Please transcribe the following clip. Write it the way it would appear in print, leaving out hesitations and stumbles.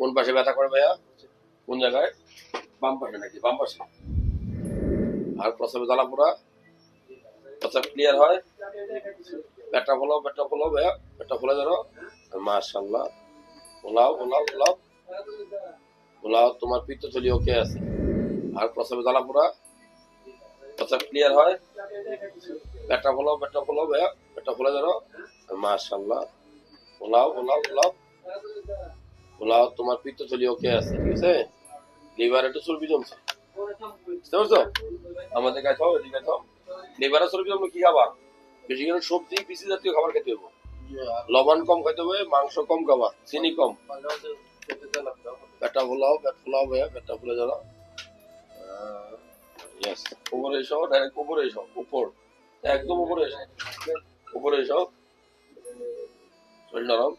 কোন পাশে ব্যথা করে ভাইয়া? কোন জায়গায়? বাম পাশে নাকি? বাম পাশে। আর প্রস্রাবে জ্বালা পোড়া? প্রস্রাব ক্লিয়ার হয়? পেটটা ফোলাও ভাইয়া, পেটটা ফোলা ধরো। মাশাআল্লাহ, ফোলাও, তোমার পিত্তথলি ওকে আছে। আর প্রস্রাবে জ্বালা পোড়া? প্রস্রাব ক্লিয়ার হয়? পেটটা ফোলাও ভাইয়া, পেটটা ফোলা ধরো। মাশাআল্লাহ, ফোলাও, তোমার পিত্তথলি ওকে আছে, ঠিক আছে? লিভার একটু চর্বি জমছে, বুঝতে পারছো? আমাদের কাছে খাও, এদিকে খাও। লিভারে চর্বি জমলে কি খাবা? বেশি করে সবজি পিসি জাতীয় খাবার খেতে হবে, লবণ কম খাইতে হবে, মাংস কম খাবা, চিনি কম। পেটটা ফোলাও ভাইয়া, পেটটা ফুলে যাও। ইয়েস, উপরে এসো, ডাইরেক্ট উপরে এসো, একদম উপরে এসো, উপরে এসো। শরীর নরম,